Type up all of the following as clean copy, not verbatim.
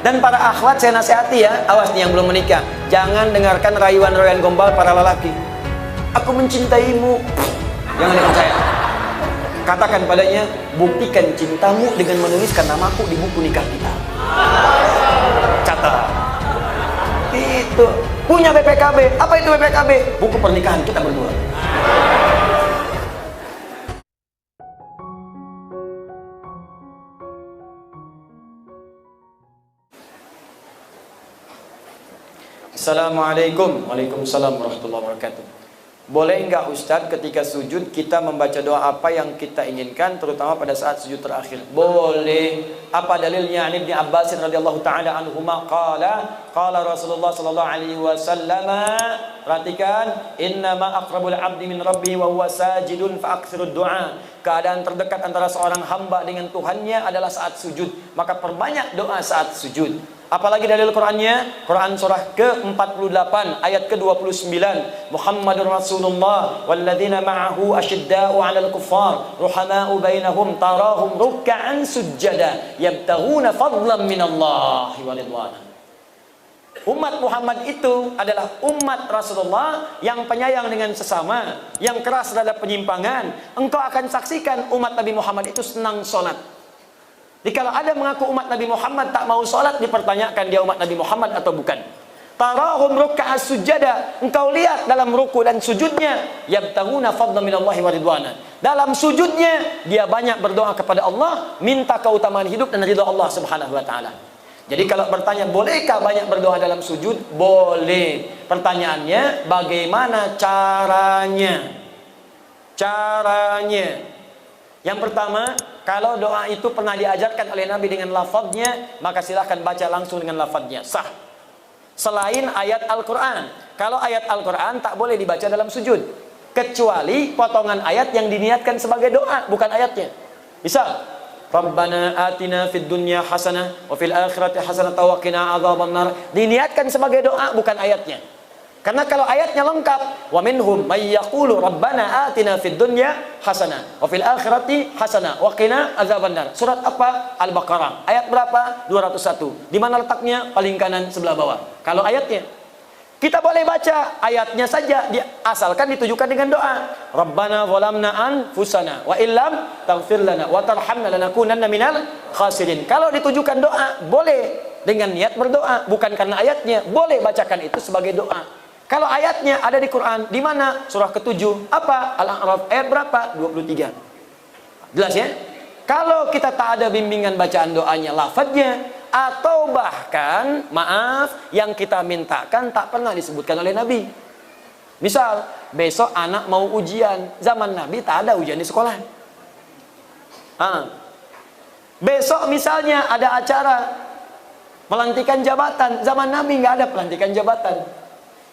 Dan para akhwat saya nasihati ya, awas nih yang belum menikah, jangan dengarkan rayuan-rayuan gombal para lelaki. Aku mencintaimu. Jangan dipercaya. Katakan padanya, buktikan cintamu dengan menuliskan namaku di buku nikah kita. Catat. Itu. Punya BPKB. Apa itu BPKB? Buku pernikahan kita berdua. Assalamualaikum. Waalaikumsalam warahmatullahi wabarakatuh. Boleh enggak Ustadz ketika sujud kita membaca doa apa yang kita inginkan, terutama pada saat sujud terakhir? Boleh. Apa dalilnya? Ibnu Abbas radhiyallahu taala anhuma qala Rasulullah sallallahu alaihi wasallam, perhatikan, innama aqrabul abdi min rabbihi wa huwa sajidun fa aktsirud du'a. Keadaan terdekat antara seorang hamba dengan Tuhannya adalah saat sujud, maka perbanyak doa saat sujud. Apalagi dalil Qur'annya? Quran surah ke-48 ayat ke-29. Muhammadur Rasulullah walladzina ma'ahu asyidda'u 'alal kuffar ruhama'u bainahum tarahum ruk'an sujjada yabtaghuna fadlan minallahi wa ridwana. Umat Muhammad itu adalah umat Rasulullah yang penyayang dengan sesama, yang keras terhadap penyimpangan. Engkau akan saksikan umat Nabi Muhammad itu senang sholat. Jadi kalau ada mengaku umat Nabi Muhammad tak mau sholat, dipertanyakan dia umat Nabi Muhammad atau bukan. Tarahum ruk'a sujada, engkau lihat dalam ruku dan sujudnya, yabtaghuna fadlan minallahi wa ridwana. Dalam sujudnya dia banyak berdoa kepada Allah, minta keutamaan hidup dan ridha Allah Subhanahu wa taala. Jadi kalau bertanya bolehkah banyak berdoa dalam sujud? Boleh. Pertanyaannya bagaimana caranya? Caranya. Yang pertama, kalau doa itu pernah diajarkan oleh Nabi dengan lafadznya, maka silahkan baca langsung dengan lafadznya, sah. Selain ayat Al-Quran. Kalau ayat Al-Quran tak boleh dibaca dalam sujud, kecuali potongan ayat yang diniatkan sebagai doa, bukan ayatnya. Bisa Rabbana atina fid dunya hasanah wa fil akhirati hasanah wa qina adzabannar, diniatkan sebagai doa, bukan ayatnya. Karena kalau ayatnya lengkap, wa minhum may yaqulu rabbana atina fid dunya hasanah wa fil akhirati hasanah wa qina adzabannar. Surat apa? Al-Baqarah. Ayat berapa? 201. Di mana letaknya? Paling kanan sebelah bawah. Kalau ayatnya, kita boleh baca ayatnya saja, asalkan ditujukan dengan doa. Rabbana zalamna anfusana wa illam taghfir lana wa tarhamna lanakunanna minal khasirin. Kalau ditujukan doa, boleh dengan niat berdoa, bukan karena ayatnya. Boleh bacakan itu sebagai doa. Kalau ayatnya ada di Quran, di mana? Surah ke-7. Apa? Al-A'raf ayat berapa? 23. Jelas ya? Kalau kita tak ada bimbingan bacaan doanya, lafadznya, atau bahkan, maaf, yang kita mintakan tak pernah disebutkan oleh Nabi. Misal, besok anak mau ujian. Zaman Nabi tak ada ujian di sekolah. Besok misalnya ada acara pelantikan jabatan. Zaman Nabi nggak ada pelantikan jabatan.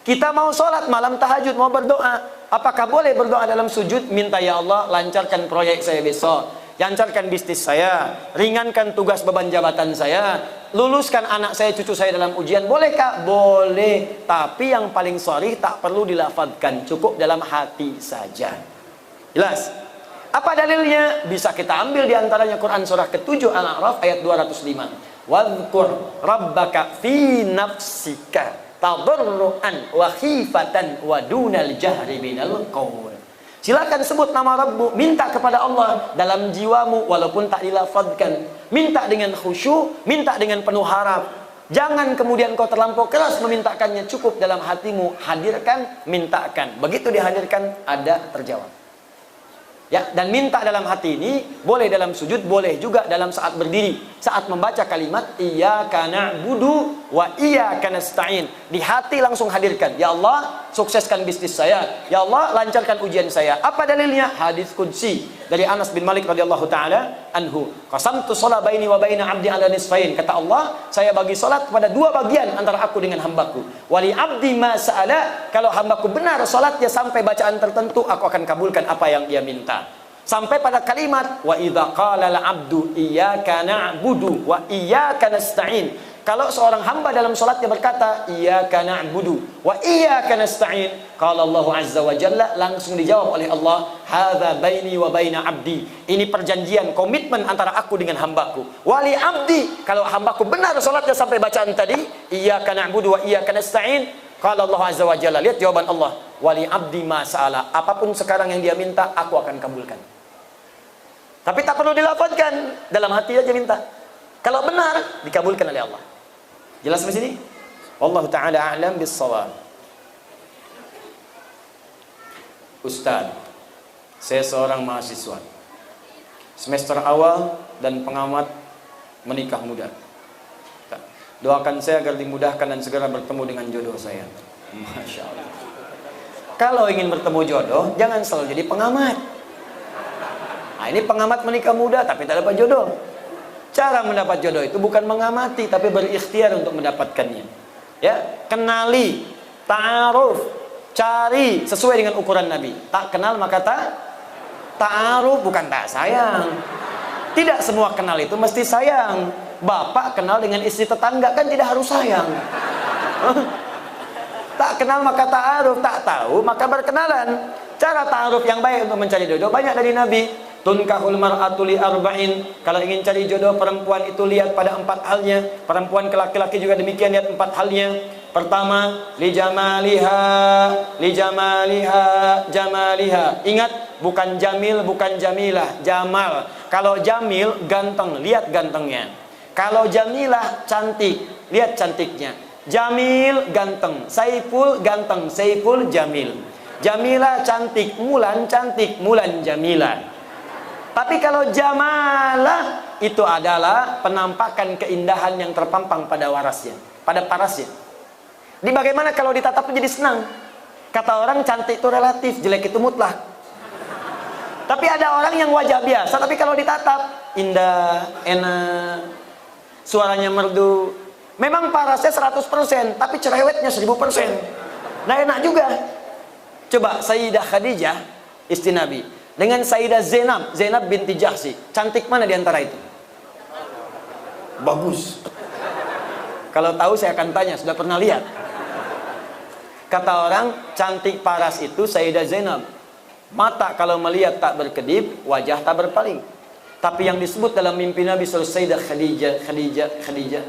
Kita mau sholat malam tahajud, mau berdoa, apakah boleh berdoa dalam sujud? Minta, ya Allah lancarkan proyek saya besok, lancarkan bisnis saya, ringankan tugas beban jabatan saya, luluskan anak saya, cucu saya dalam ujian. Bolehkah? Boleh. Tapi yang paling sharih tak perlu dilafadzkan, cukup dalam hati saja. Jelas? Apa dalilnya? Bisa kita ambil diantaranya Quran surah ke-7 Al-A'raf ayat 205. Wadhkur rabbaka fi nafsika tadarruan wa khifatan wa dunal jahri minal qaul. Silakan sebut nama Rabbu, minta kepada Allah dalam jiwamu walaupun tak dilafadzkan. Minta dengan khusyuk, minta dengan penuh harap. Jangan kemudian kau terlampau keras memintakannya, cukup dalam hatimu, hadirkan, mintakan. Begitu dihadirkan, ada terjawab. Ya, dan minta dalam hati ini boleh dalam sujud, boleh juga dalam saat berdiri. Saat membaca kalimat iyyaka na'budu wa iyyaka nasta'in, di hati langsung hadirkan, ya Allah sukseskan bisnis saya, ya Allah lancarkan ujian saya. Apa dalilnya? Hadis qudsi dari Anas bin Malik radhiyallahu taala anhu. Qasamtu shalah baini wa baina 'abdi 'ala nisfain. Kata Allah, saya bagi salat kepada dua bagian antara aku dengan hambaku. Wali 'abdi ma sa'ala, kalau hambaku benar salatnya sampai bacaan tertentu, aku akan kabulkan apa yang dia minta. Sampai pada kalimat wa idza qala al-'abdu iyyaka na'budu wa iyyaka nasta'in. Kalau seorang hamba dalam sholatnya berkata, iyyaka na'budu wa iyyaka nasta'in, qala Allah azza wa jalla, langsung dijawab oleh Allah, hadza baini wa baina abdi. Ini perjanjian, komitmen antara aku dengan hambaku. Wali abdi, kalau hambaku benar sholatnya sampai bacaan tadi, iyyaka na'budu wa iyyaka nasta'in, qala Allah azza wa jalla. Lihat jawaban Allah, wali abdi ma sa'ala. Apapun sekarang yang dia minta, aku akan kabulkan. Tapi tak perlu dilafazkan, dalam hati aja minta. Kalau benar, dikabulkan oleh Allah. Jelas di sini? Wallahu taala a'lam bis-shawab. Ustaz, saya seorang mahasiswa semester awal dan pengamat menikah muda. Doakan saya agar dimudahkan dan segera bertemu dengan jodoh saya. Masya Allah. Kalau ingin bertemu jodoh, jangan selalu jadi pengamat. Nah, ini pengamat menikah muda tapi tak dapat jodoh. Cara mendapat jodoh itu bukan mengamati, tapi berikhtiar untuk mendapatkannya. Ya, kenali, ta'aruf, cari sesuai dengan ukuran Nabi. Tak kenal maka ta'aruf, bukan tak sayang. Tidak semua kenal itu mesti sayang. Bapak kenal dengan istri tetangga kan tidak harus sayang. Tak kenal maka ta'aruf, tak tahu maka berkenalan. Cara ta'aruf yang baik untuk mencari jodoh banyak dari Nabi. Tunkahul mar'atu li arba'in. Kalau ingin cari jodoh perempuan itu lihat pada 4 halnya. Perempuan ke laki-laki juga demikian, lihat 4 halnya. Pertama, li jamaliha, jamaliha. Ingat, bukan jamil, bukan jamilah, jamal. Kalau jamil ganteng, lihat gantengnya. Kalau jamilah cantik, lihat cantiknya. Jamil ganteng, Saiful ganteng, Saiful jamil. Jamilah cantik, Mulan cantik, Mulan jamilah. Tapi kalau jamalah itu adalah penampakan keindahan yang terpampang pada warasnya, pada parasnya. Di bagaimana kalau ditatap jadi senang? Kata orang cantik itu relatif, jelek itu mutlak. Tapi ada orang yang wajah biasa, tapi kalau ditatap indah, enak, suaranya merdu. Memang parasnya 100%, tapi cerewetnya 1000%. Nah enak juga. Coba Sayyidah Khadijah, istri Nabi, dengan Sayyidah Zainab binti Jahsy, cantik mana di antara itu? Bagus. Kalau tahu saya akan tanya, sudah pernah lihat? Kata orang, cantik paras itu Sayyidah Zainab. Mata kalau melihat tak berkedip, wajah tak berpaling. Tapi yang disebut dalam mimpi Nabi Sayyidah Khadijah.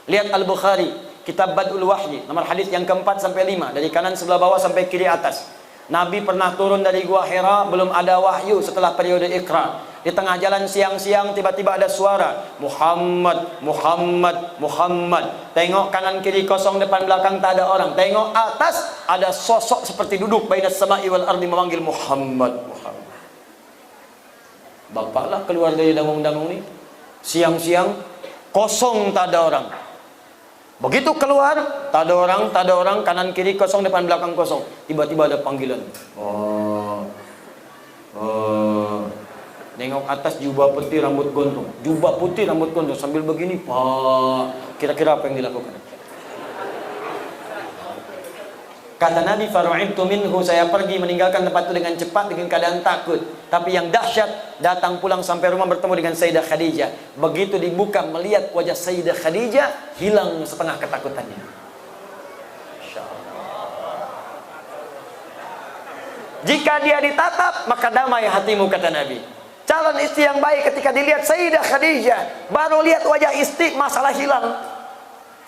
Lihat Al-Bukhari, Kitab Badul Wahyi, nomor hadis yang keempat sampai 5, dari kanan sebelah bawah sampai kiri atas. Nabi pernah turun dari Gua Hira, belum ada wahyu setelah periode Iqra. Di tengah jalan siang-siang tiba-tiba ada suara, Muhammad, Muhammad, Muhammad. Tengok kanan kiri kosong, depan belakang tak ada orang. Tengok atas, ada sosok seperti duduk bainas sama'i wal ardi memanggil Muhammad, Muhammad. Bapaklah keluar dari dangung-dangung ini. Siang-siang kosong, tak ada orang. Begitu keluar, tak ada orang, kanan kiri kosong, depan belakang kosong. Tiba-tiba ada panggilan. Nengok atas, jubah putih rambut gondrong. Jubah putih rambut gondrong sambil begini, Pak. Kira-kira apa yang dilakukan? Kata Nabi, faru'ibtu minhu, saya pergi meninggalkan tempat itu dengan cepat dengan keadaan takut. Tapi yang dahsyat, datang pulang sampai rumah bertemu dengan Sayyidah Khadijah. Begitu dibuka melihat wajah Sayyidah Khadijah, hilang setengah ketakutannya. Jika dia ditatap, maka damai hatimu, kata Nabi. Calon istri yang baik ketika dilihat Sayyidah Khadijah, baru lihat wajah istri, masalah hilang.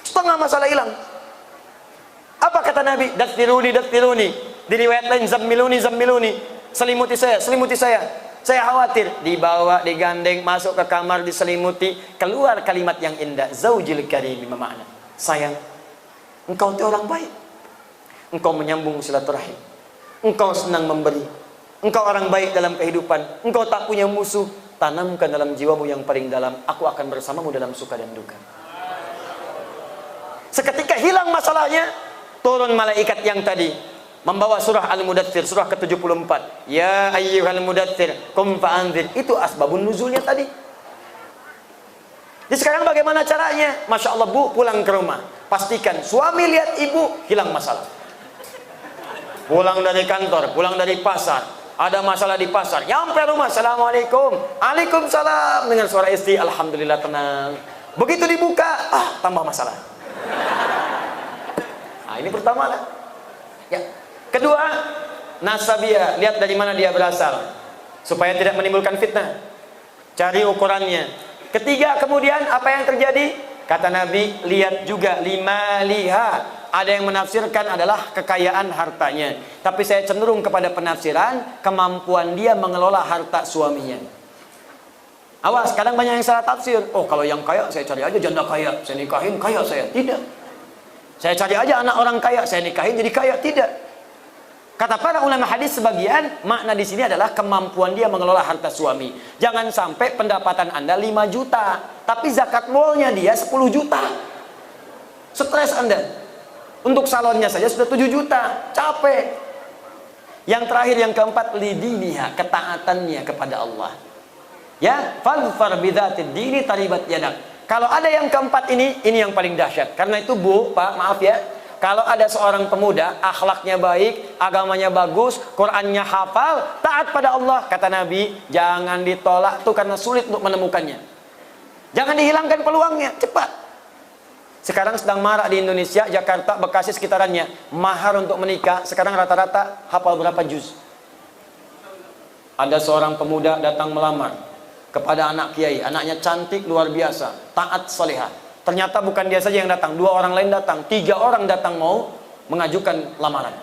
Setengah masalah hilang. Apa kata Nabi? Dathiruni, dathiruni. Di riwayat lain, zammiluni, zammiluni. Selimuti saya, selimuti saya. Saya khawatir. Dibawa, digandeng, masuk ke kamar, diselimuti. Keluar kalimat yang indah. Zaujil karim, makna. Sayang, engkau itu orang baik. Engkau menyambung silaturahim. Engkau senang memberi. Engkau orang baik dalam kehidupan. Engkau tak punya musuh. Tanamkan dalam jiwamu yang paling dalam. Aku akan bersamamu dalam suka dan duka. Seketika hilang masalahnya. Turun malaikat yang tadi membawa surah Al-Mudaththir, surah ke-74. Ya ayyuhal mudaththir, qum fa'anzir. Itu asbabun nuzulnya tadi. Jadi sekarang bagaimana caranya? Masya Allah, Bu, pulang ke rumah. Pastikan suami lihat ibu, hilang masalah. Pulang dari kantor, pulang dari pasar, ada masalah di pasar. Nyampe rumah, assalamualaikum. Waalaikumsalam. Dengar suara istri, alhamdulillah tenang. Begitu dibuka, tambah masalah. Nah, ini pertama lah. Ya. Kedua, nasabiyah, lihat dari mana dia berasal, supaya tidak menimbulkan fitnah. Cari ukurannya. Ketiga, kemudian apa yang terjadi? Kata Nabi, lihat juga lima liha. Ada yang menafsirkan adalah kekayaan hartanya. Tapi saya cenderung kepada penafsiran kemampuan dia mengelola harta suaminya. Awas, kadang banyak yang salah tafsir. Oh, kalau yang kaya, saya cari aja janda kaya, saya nikahin kaya saya. Tidak. Saya cari aja anak orang kaya, saya nikahin jadi kaya. Tidak. Kata para ulama hadis sebagian, makna di sini adalah kemampuan dia mengelola harta suami. Jangan sampai pendapatan Anda 5 juta, tapi zakat molnya dia 10 juta. Stres Anda. Untuk salonnya saja sudah 7 juta, capek. Yang terakhir, yang keempat, lidiniha, ketaatannya kepada Allah. Ya, fadfar bidzatid dini taribat yadak. Kalau ada yang keempat ini yang paling dahsyat. Karena itu Bu, Pak, maaf ya. Kalau ada seorang pemuda, akhlaknya baik, agamanya bagus, Qur'annya hafal, taat pada Allah, kata Nabi, jangan ditolak tuh karena sulit untuk menemukannya. Jangan dihilangkan peluangnya, cepat. Sekarang sedang marak di Indonesia, Jakarta, Bekasi sekitarannya, mahar untuk menikah, sekarang rata-rata hafal berapa juz. Ada seorang pemuda datang melamar kepada anak kiai, anaknya cantik luar biasa, taat salihah. Ternyata bukan dia saja yang datang, 2 orang lain datang, 3 orang datang mau mengajukan lamaran.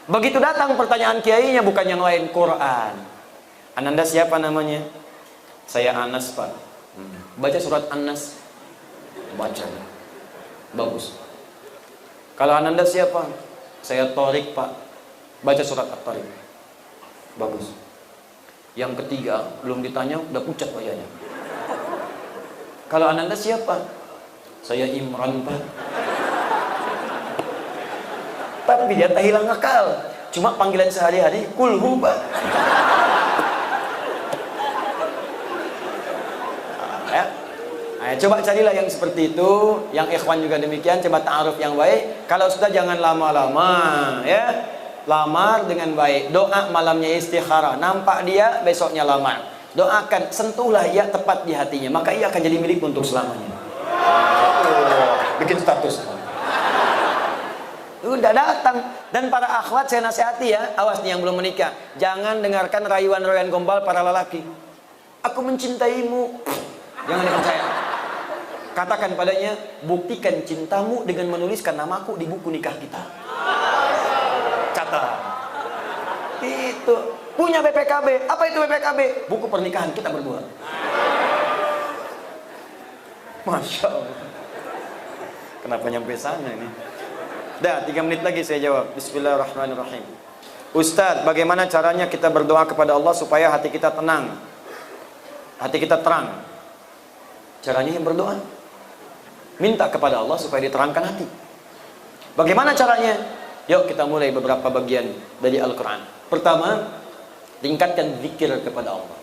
Begitu datang pertanyaan kiainya bukan yang lain, Quran. Ananda siapa namanya? Saya Anas, Pak. Baca surat An-Nas. Baca. Bagus. Kalau Ananda siapa? Saya Torik, Pak. Baca surat At-Torik. Bagus. Yang ketiga, belum ditanya, udah pucat wajahnya. Kalau Ananda siapa? Saya Imran, Pak. Tapi dia tak hilang akal. Cuma panggilan sehari-hari, kulhu, Pak. Coba carilah yang seperti itu. Yang ikhwan juga demikian. Coba ta'aruf yang baik. Kalau sudah jangan lama-lama, ya. Lamar dengan baik. Doa malamnya istikharah. Nampak dia, besoknya lamar. Doakan, sentuhlah ia tepat di hatinya. Maka ia akan jadi milik untuk selamanya. Bikin status. Udah datang. Dan para akhwat saya nasihati ya, awas nih yang belum menikah, jangan dengarkan rayuan-rayuan gombal para lelaki. Aku mencintaimu. Jangan dipercaya. Katakan padanya, buktikan cintamu dengan menuliskan namaku di buku nikah kita. Catat. Itu punya BPKB. Apa itu BPKB? Buku pernikahan kita berdua. Masya Allah. Kenapa nyampe sana ini? Dah, 3 menit lagi saya jawab. Bismillahirrahmanirrahim. Ustadz, bagaimana caranya kita berdoa kepada Allah supaya hati kita tenang, hati kita terang? Caranya yang berdoa. Minta kepada Allah supaya diterangkan hati. Bagaimana caranya? Yuk kita mulai beberapa bagian dari Al-Quran. Pertama, tingkatkan zikir kepada Allah.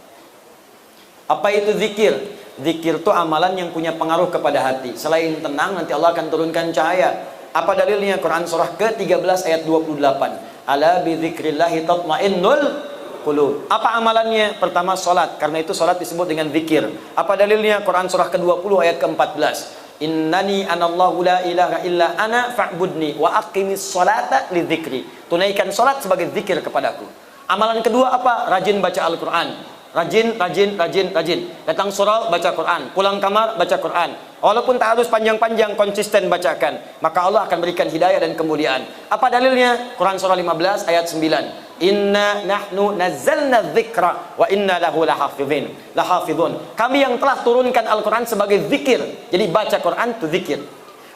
Apa itu zikir? Zikir itu amalan yang punya pengaruh kepada hati. Selain tenang, nanti Allah akan turunkan cahaya. Apa dalilnya? Quran surah ke-13 ayat 28. Ala bidzikrillahi tatmainnul qulub. Apa amalannya? Pertama, salat. Karena itu salat disebut dengan zikir. Apa dalilnya? Quran surah ke-20 ayat ke-14. Innani anallahu la ilaha illa ana fa'budni wa aqimis salata lidzikri. Tunaikan salat sebagai zikir kepadaku. Amalan kedua apa? Rajin baca Al-Quran. Rajin. Datang surau, baca Quran. Pulang kamar, baca Quran. Walaupun tak harus panjang-panjang, konsisten bacakan. Maka Allah akan berikan hidayah dan kemuliaan. Apa dalilnya? Quran surah 15 ayat 9. Inna nahnu nazzalna dzikra wa inna lahu lahafidhun. Kami yang telah turunkan Al-Quran sebagai zikir. Jadi baca Quran itu zikir.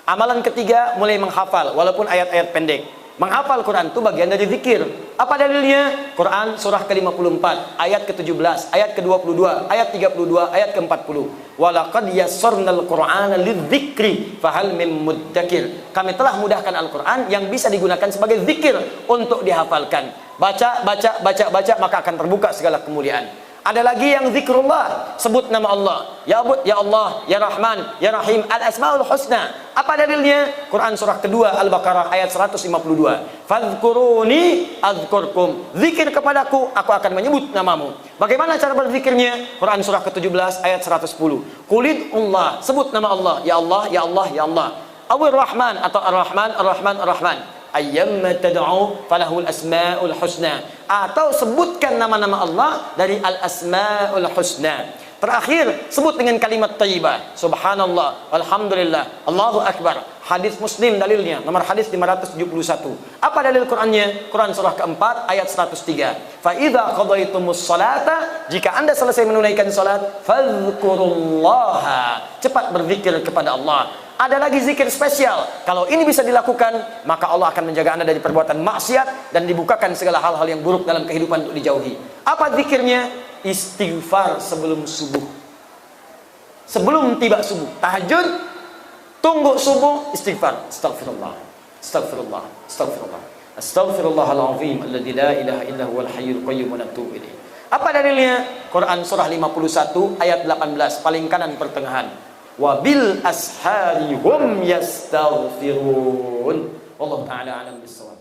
Amalan ketiga, mulai menghafal walaupun ayat-ayat pendek. Menghafal Quran itu bagian dari zikir. Apa dalilnya? Quran surah ke-54 ayat ke-17, ayat ke-22, ayat 32, ayat ke-40. Walaqad yassarnal Qur'ana lidzikri fahal mim muddakir. Kami telah mudahkan Al-Quran yang bisa digunakan sebagai zikir untuk dihafalkan. Baca, maka akan terbuka segala kemuliaan. Ada lagi yang zikrullah, sebut nama Allah. Ya Abud, ya Allah, ya Rahman, ya Rahim, al-asmaul husna. Apa dalilnya? Quran surah kedua Al-Baqarah ayat 152. Fadhkuruni adzkurkum. Zikir kepadaku, aku akan menyebut namamu. Bagaimana cara berzikirnya? Quran surah ke-17 ayat 110. Qulidullah, sebut nama Allah. Ya Allah, ya Allah, ya Allah. Awir Rahman atau Ar-Rahman, Ar-Rahman, Ar-Rahman. Ayyamma tad'u falahul asmaul husna, atau sebutkan nama-nama Allah dari al-asmaul husna. Terakhir sebut dengan kalimat thayyibah, subhanallah, alhamdulillah, Allahu akbar. Hadis Muslim dalilnya, nomor hadis 571. Apa dalil Qur'annya? Quran surah keempat ayat 103. Fa idza qadaitumus salata, jika Anda selesai menunaikan salat, fadhkurullaha, cepat berzikir kepada Allah. Ada lagi zikir spesial. Kalau ini bisa dilakukan, maka Allah akan menjaga Anda dari perbuatan maksiat dan dibukakan segala hal-hal yang buruk dalam kehidupan untuk dijauhi. Apa zikirnya? Istighfar sebelum subuh. Sebelum tiba subuh, tahajud, tunggu subuh, istighfar. Astaghfirullah, astaghfirullah, astaghfirullah, astaghfirullahalazim alladzi la ilaha illa huwal hayyul qayyum wa natubu ilaih. Apa dalilnya? Quran surah 51 ayat 18, paling kanan pertengahan. Wabil ashari hum yastaghfirun. Wallahu ta'ala alam bissawab.